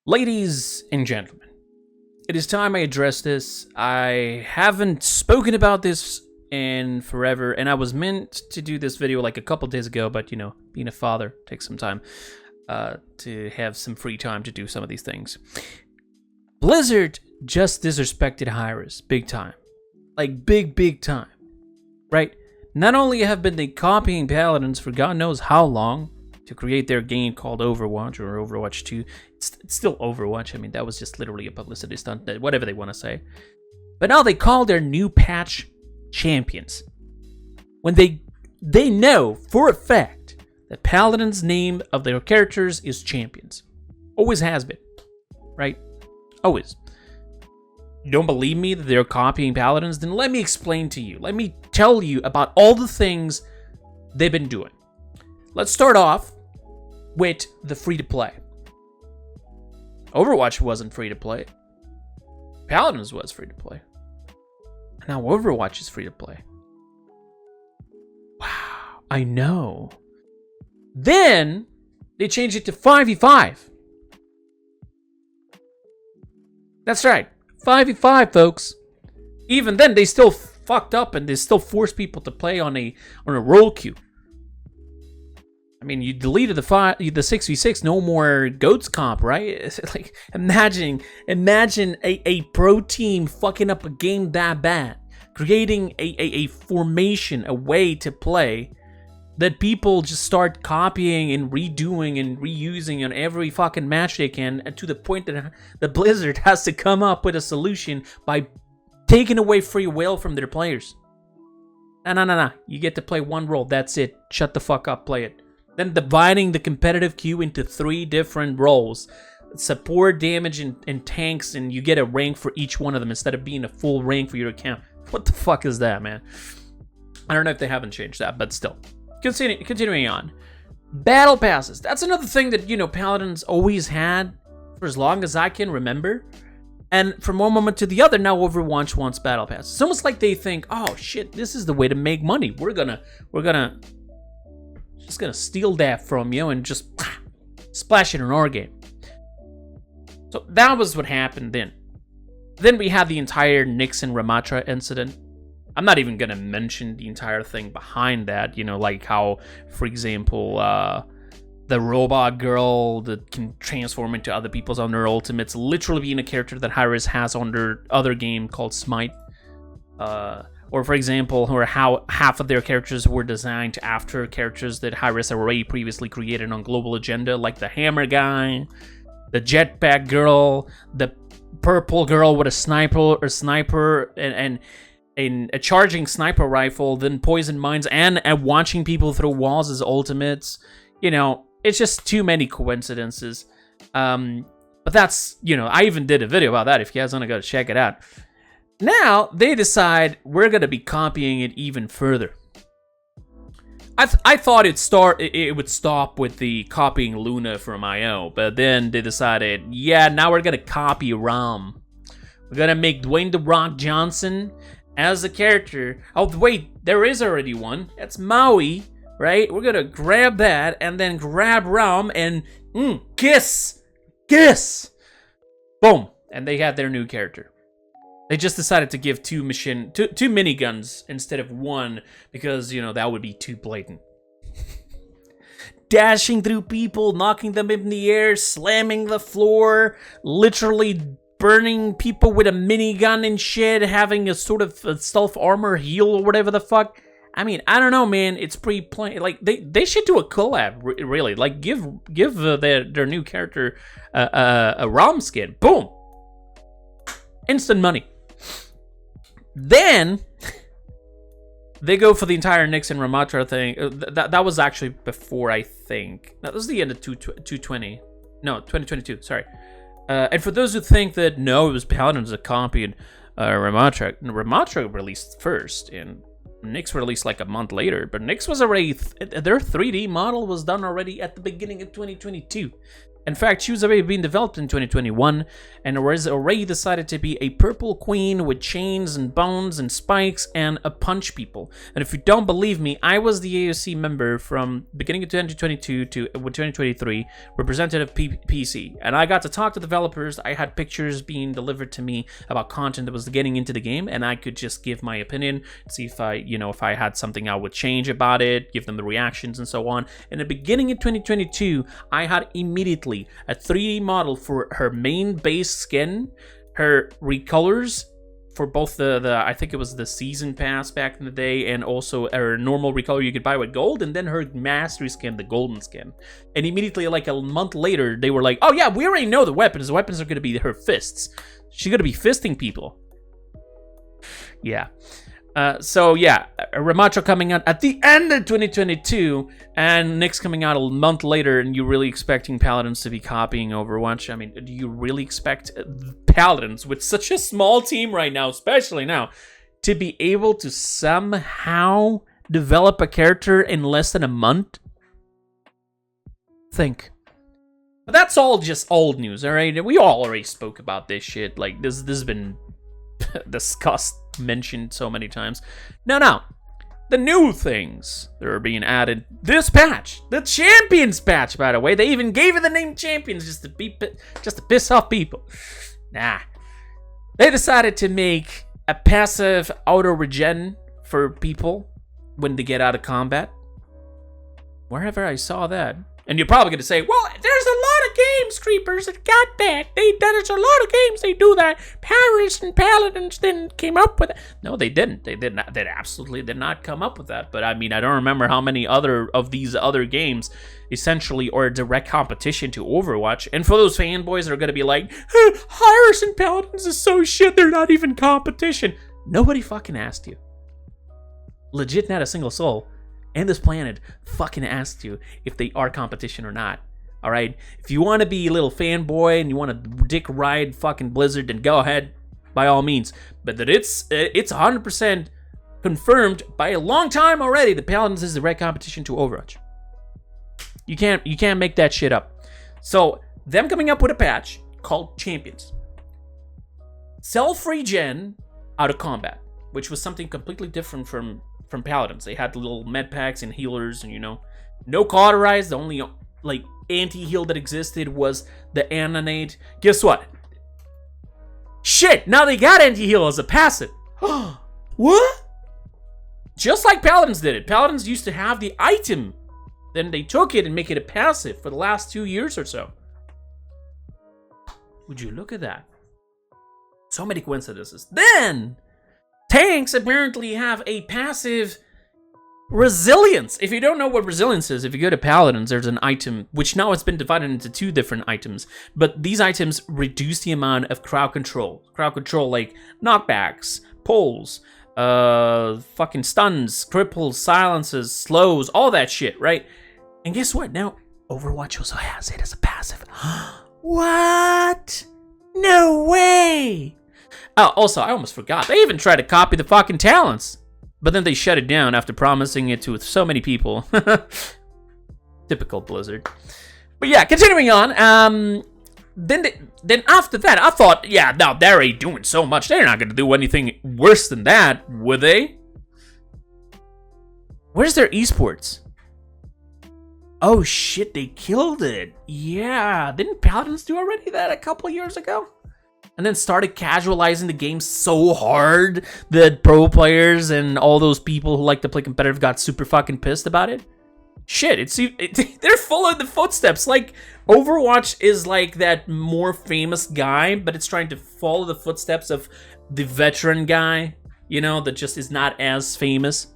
Ladies and gentlemen, it is time I address this. I haven't spoken about this in forever, and I was meant to do this video like a couple days ago, but being a father takes some time to have some free time to do some of these things. Blizzard just disrespected Hi-Rez big time. Like big time. Right? Not only have been they copying Paladins for God knows how long to create their game called Overwatch or Overwatch 2. It's still Overwatch. I mean, that was just literally a publicity stunt, whatever they want to say. But now they call their new patch champions. When they know for a fact that Paladin's name of their characters is champions. Always has been. Right? Always. You don't believe me that they're copying Paladins? Then let me explain to you. Let me tell you about all the things they've been doing. Let's start off with the free-to-play. Overwatch wasn't free-to-play. Paladins was free-to-play. Now Overwatch is free-to-play. Wow, I know. Then they changed it to 5v5. That's right, 5v5, folks. Even then, they still fucked up and they still forced people to play on a role queue. I mean, you deleted the 6v6, no more goats comp, right? It's like, imagine a pro team fucking up a game that bad, creating a formation, a way to play that people just start copying and redoing and reusing on every fucking match they can, and to the point that the Blizzard has to come up with a solution by taking away free will from their players. No. You get to play one role, that's it. Shut the fuck up, play it. Then dividing the competitive queue into 3 different roles. Support, damage, and tanks, and you get a rank for each one of them instead of being a full rank for your account. What the fuck is that, man? I don't know if they haven't changed that, but still. Continuing on. Battle passes. That's another thing that, Paladins always had for as long as I can remember. And from one moment to the other, now Overwatch wants battle passes. It's almost like they think, oh shit, this is the way to make money. We're gonna just gonna steal that from you and just splash it in our game. So that was what happened then. Then we had the entire Nyx and Ramatra incident. I'm not even gonna mention the entire thing behind that, like how, for example, the robot girl that can transform into other people's on their ultimates, literally being a character that Hi-Rez has on their other game called Smite. Or for example, or how half of their characters were designed after characters that Hi-Rez already previously created on Global Agenda, like the hammer guy, the jetpack girl, the purple girl with a sniper and a charging sniper rifle, then poison mines, and watching people through walls as ultimates. It's just too many coincidences. But that's, I even did a video about that if you guys want to go check it out. Now, they decide we're going to be copying it even further. I thought it would stop with the copying Luna from IO, but then they decided, yeah, now we're going to copy Rom. We're going to make Dwayne The Rock Johnson as a character. Oh, wait, there is already one. That's Maui, right? We're going to grab that and then grab Rom and kiss. Boom. And they had their new character. They just decided to give two miniguns instead of one because, that would be too blatant. Dashing through people, knocking them in the air, slamming the floor, literally burning people with a minigun and shit, having a sort of a stealth armor heal or whatever the fuck. I mean, I don't know, man. It's pretty plain. Like, they should do a collab, really. Like, give their new character a ROM skin. Boom. Instant money. Then they go for the entire Nyx and Ramatra thing. That was actually before, I think. No, that was the end of 2020. No, 2022. Sorry. And for those who think that no, it was Paladins that copied Ramatra. Ramatra released first, and Nyx released like a month later. But Nyx was already their 3D model was done already at the beginning of 2022. In fact, she was already being developed in 2021 and was already decided to be a purple queen with chains and bones and spikes and a punch people. And if you don't believe me, I was the AOC member from beginning of 2022 to 2023, representative PC, and I got to talk to developers. I had pictures being delivered to me about content that was getting into the game, and I could just give my opinion, see if if I had something I would change about it, give them the reactions and so on. In the beginning of 2022, I had immediately a 3D model for her main base skin, her recolors for both the I think it was the season pass back in the day, and also her normal recolor you could buy with gold, and then her mastery skin, the golden skin. And immediately, like a month later, they were like, oh yeah, we already know the weapons. The weapons are going to be her fists. She's going to be fisting people. Yeah. So yeah, Ramacho coming out at the end of 2022, and Nyx coming out a month later, and you're really expecting Paladins to be copying Overwatch? I mean, do you really expect Paladins, with such a small team right now, especially now, to be able to somehow develop a character in less than a month? Think. But that's all just old news, alright? We all already spoke about this shit. Like, this has been discussed, mentioned so many times. No. The new things that are being added this patch, the Champions patch, by the way. They even gave it the name Champions just to piss off people. Nah. They decided to make a passive auto regen for people when they get out of combat. Wherever I saw that. And you're probably going to say, well, there's a lot of games, Kreepers, that got that. There's a lot of games they do that. Paris and Paladins didn't came up with it. No, they didn't. They did not. They absolutely did not come up with that. But I mean, I don't remember how many other of these other games essentially are a direct competition to Overwatch. And for those fanboys that are going to be like, Paris and Paladins is so shit, they're not even competition. Nobody fucking asked you. Legit, not a single soul. And this planet fucking asked you if they are competition or not. Alright? If you want to be a little fanboy and you want to dick ride fucking Blizzard, then go ahead, by all means. But that it's 100% confirmed by a long time already that Paladins is the right competition to Overwatch. You can't make that shit up. So, them coming up with a patch called Champions. Self regen out of combat, which was something completely different from Paladins. They had the little med packs and healers, and no cauterize. The only like anti-heal that existed was the Anonate. Guess what? Shit, now they got anti-heal as a passive. What? Just like Paladins did it. Paladins used to have the item, then they took it and make it a passive for the last 2 years or so. Would you look at that? So many coincidences. Then tanks apparently have a passive resilience. If you don't know what resilience is, if you go to Paladins, there's an item, which now has been divided into 2 different items. But these items reduce the amount of crowd control. Crowd control like knockbacks, pulls, fucking stuns, cripples, silences, slows, all that shit, right? And guess what? Now, Overwatch also has it as a passive. What? No way! Also, I almost forgot. They even tried to copy the fucking talents. But then they shut it down after promising it to so many people. Typical Blizzard. But yeah, continuing on. Then after that, I thought, yeah, now they're already doing so much. They're not going to do anything worse than that, would they? Where's their esports? Oh shit, they killed it. Yeah, didn't Paladins do already that a couple years ago? And then started casualizing the game so hard that pro players and all those people who like to play competitive got super fucking pissed about it. Shit, they're following the footsteps. Like, Overwatch is like that more famous guy, but it's trying to follow the footsteps of the veteran guy, that just is not as famous.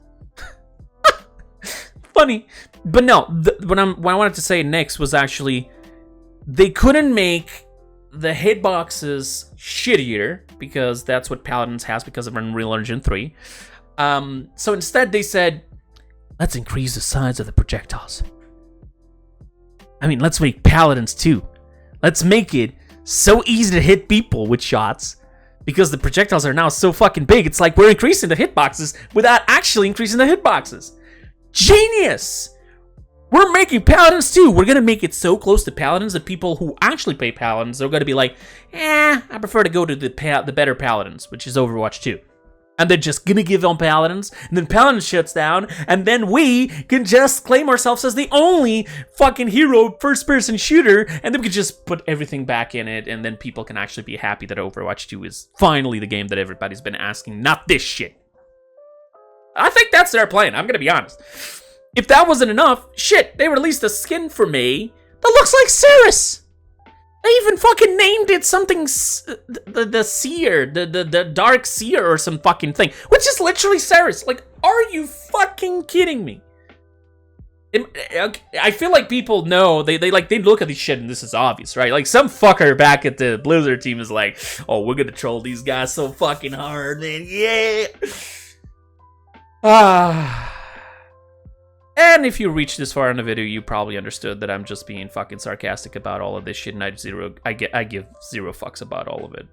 Funny. But no, what I wanted to say next was actually, they couldn't make the hitboxes shittier, because that's what Paladins has because of Unreal Engine 3. So instead they said, let's increase the size of the projectiles. I mean, let's make Paladins too. Let's make it so easy to hit people with shots, because the projectiles are now so fucking big. It's like we're increasing the hitboxes without actually increasing the hitboxes. Genius! we're making Paladins too. We're gonna make it so close to Paladins that people who actually play Paladins are gonna be like, I prefer to go to the better Paladins, which is Overwatch 2. And they're just gonna give on Paladins, and then Paladins shuts down, and then we can just claim ourselves as the only fucking hero first-person shooter, and then we can just put everything back in it, and then people can actually be happy that Overwatch 2 is finally the game that everybody's been asking, not this shit. I think that's their plan, I'm gonna be honest. If that wasn't enough, shit, they released a skin for me that looks like Cirrus. They even fucking named it something, the Seer, the Dark Seer or some fucking thing, which is literally Cirrus. Like, are you fucking kidding me? I feel like people know, they look at this shit and this is obvious, right? Like, some fucker back at the Blizzard team is like, oh, we're gonna troll these guys so fucking hard, man, yeah. And if you reached this far in the video, you probably understood that I'm just being fucking sarcastic about all of this shit, and I give zero fucks about all of it.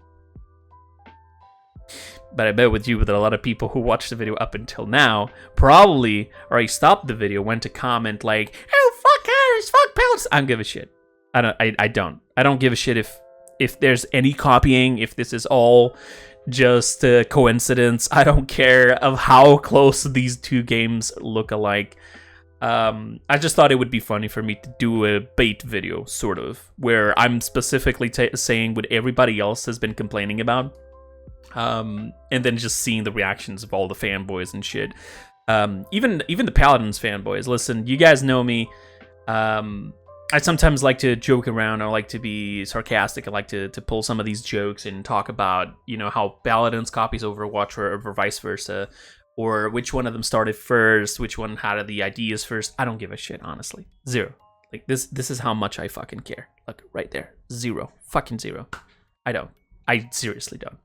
But I bet with you that a lot of people who watched the video up until now probably already stopped the video, went to comment like, "Oh fuck Harris, fuck Paladins." I don't give a shit. I don't give a shit if there's any copying, if this is all just a coincidence. I don't care of how close these two games look alike. I just thought it would be funny for me to do a bait video, sort of, where I'm specifically saying what everybody else has been complaining about, and then just seeing the reactions of all the fanboys and shit. Even the Paladins fanboys. Listen, you guys know me. I sometimes like to joke around. I like to be sarcastic. I like to pull some of these jokes and talk about, you know, how Paladins copies Overwatch or vice versa. Or which one of them started first, which one had the ideas first. I don't give a shit, honestly. Zero. Like, this is how much I fucking care. Look, right there. Zero. Fucking zero. I don't. I seriously don't.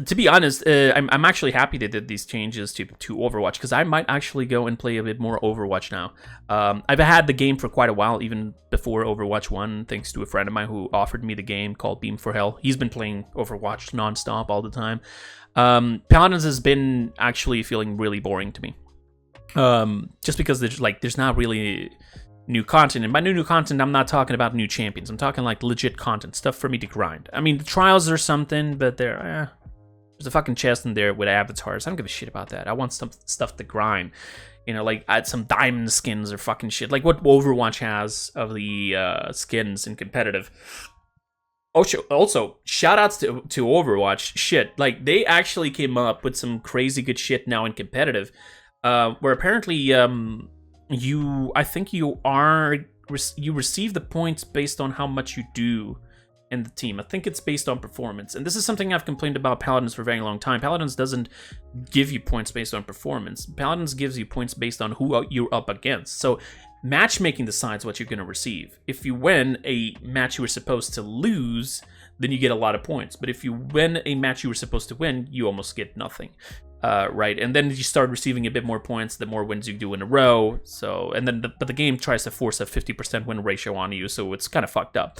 To be honest, I'm actually happy they did these changes to Overwatch, because I might actually go and play a bit more Overwatch now. I've had the game for quite a while, even before Overwatch 1, thanks to a friend of mine who offered me the game called Beam for Hell. He's been playing Overwatch nonstop all the time. Paladins has been actually feeling really boring to me. Just because there's not really new content. And by new content, I'm not talking about new champions. I'm talking like legit content, stuff for me to grind. I mean, the trials are something, but there's a fucking chest in there with avatars. I don't give a shit about that. I want some stuff to grind. You know, like add some diamond skins or fucking shit. Like what Overwatch has of the skins in competitive. Also, shout-outs to Overwatch. Shit, like, they actually came up with some crazy good shit now in competitive, where apparently, you receive the points based on how much you do in the team. I think it's based on performance, and this is something I've complained about Paladins for a very long time. Paladins doesn't give you points based on performance. Paladins gives you points based on who you're up against. So matchmaking decides what you're going to receive. If you win a match you were supposed to lose, then you get a lot of points. But if you win a match you were supposed to win, you almost get nothing. Right, and then you start receiving a bit more points the more wins you do in a row. So, and then but the game tries to force a 50% win ratio on you, so it's kind of fucked up.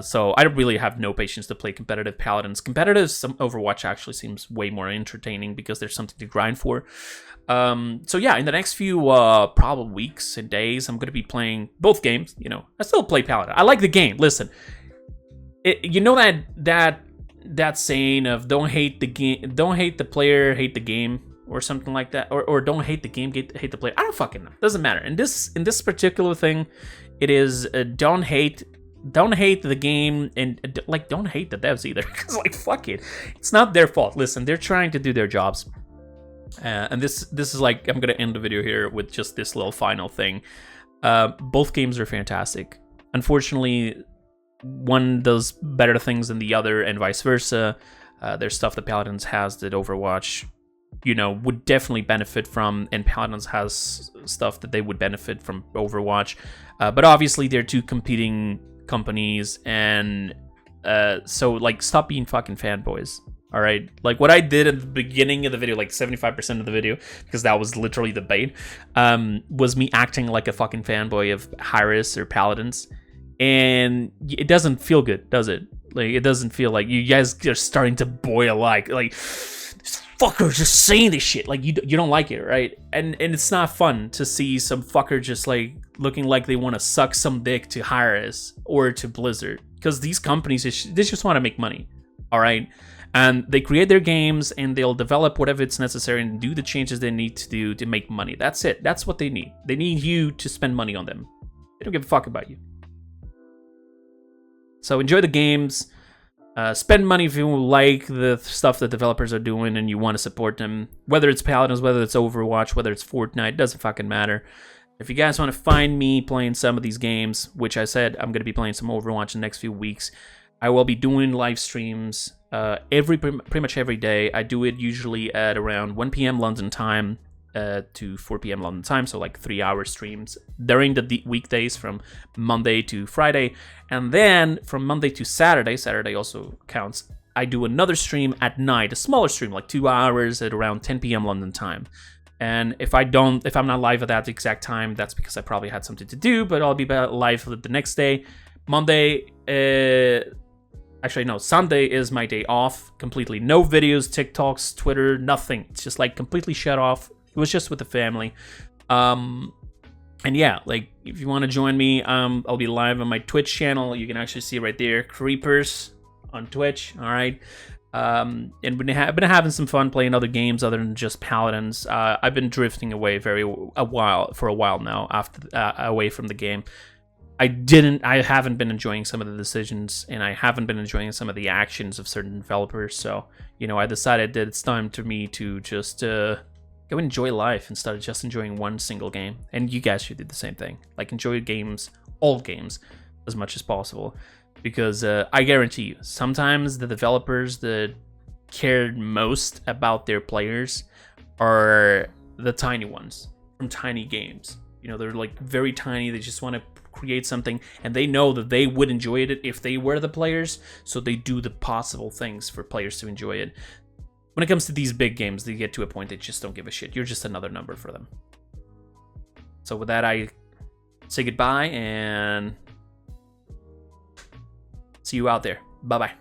So I really have no patience to play competitive Paladins. Competitive Overwatch actually seems way more entertaining because there's something to grind for. So yeah, in the next few probably weeks and days, I'm going to be playing both games. You know, I still play Paladin. I like the game. Listen, you know that saying of don't hate the game, don't hate the player, hate the game, or something like that, or don't hate the game, hate the player. I don't fucking know. Doesn't matter. In this particular thing, it is don't hate the game, and like don't hate the devs either. Because like fuck it, it's not their fault. Listen, they're trying to do their jobs. And this is like, I'm gonna end the video here with just this little final thing. Both games are fantastic. Unfortunately, one does better things than the other, and vice versa. There's stuff that Paladins has that Overwatch, you know, would definitely benefit from, and Paladins has stuff that they would benefit from Overwatch. But obviously, they're two competing companies, and so like, stop being fucking fanboys. All right, like what I did at the beginning of the video, like 75% of the video, because that was literally the bait, was me acting like a fucking fanboy of Hyris or Paladins. And it doesn't feel good, does it? Like, it doesn't feel like you guys are starting to boil like fucker just saying this shit. Like, you don't like it, right? And it's not fun to see some fucker just, like, looking like they want to suck some dick to Hi-Rez or to Blizzard. Because these companies, they just want to make money, all right? And they create their games, and they'll develop whatever it's necessary and do the changes they need to do to make money. That's it. That's what they need. They need you to spend money on them. They don't give a fuck about you. So enjoy the games. Spend money if you like the stuff that developers are doing and you want to support them. Whether it's Paladins, whether it's Overwatch, whether it's Fortnite, doesn't fucking matter. If you guys want to find me playing some of these games, which I said I'm going to be playing some Overwatch in the next few weeks, I will be doing live streams pretty much every day. I do it usually at around 1 p.m. London time to 4 p.m. London time, so like 3-hour streams during the weekdays from Monday to Friday, and then from Monday to Saturday also counts, I do another stream at night, a smaller stream, like 2 hours at around 10 p.m. London time. And if I'm not live at that exact time, that's because I probably had something to do, but I'll be live the next day. Monday, actually no, Sunday is my day off, completely. No videos, TikToks, Twitter, nothing. It's just like completely shut off. It was just with the family. And yeah, like, if you want to join me, I'll be live on my Twitch channel. You can actually see right there, Kreepers on Twitch, all right? And I've been having some fun playing other games other than just Paladins. I've been drifting away for a while now, away from the game. I haven't been enjoying some of the decisions, and I haven't been enjoying some of the actions of certain developers, so, you know, I decided that it's time for me to just go enjoy life instead of just enjoying one single game. And you guys should do the same thing. Like, enjoy games, all games, as much as possible. Because I guarantee you, sometimes the developers that care most about their players are the tiny ones from tiny games. You know, they're like very tiny. They just want to create something, and they know that they would enjoy it if they were the players. So they do the possible things for players to enjoy it. When it comes to these big games, they get to a point they just don't give a shit. You're just another number for them. So with that, I say goodbye and see you out there. Bye-bye.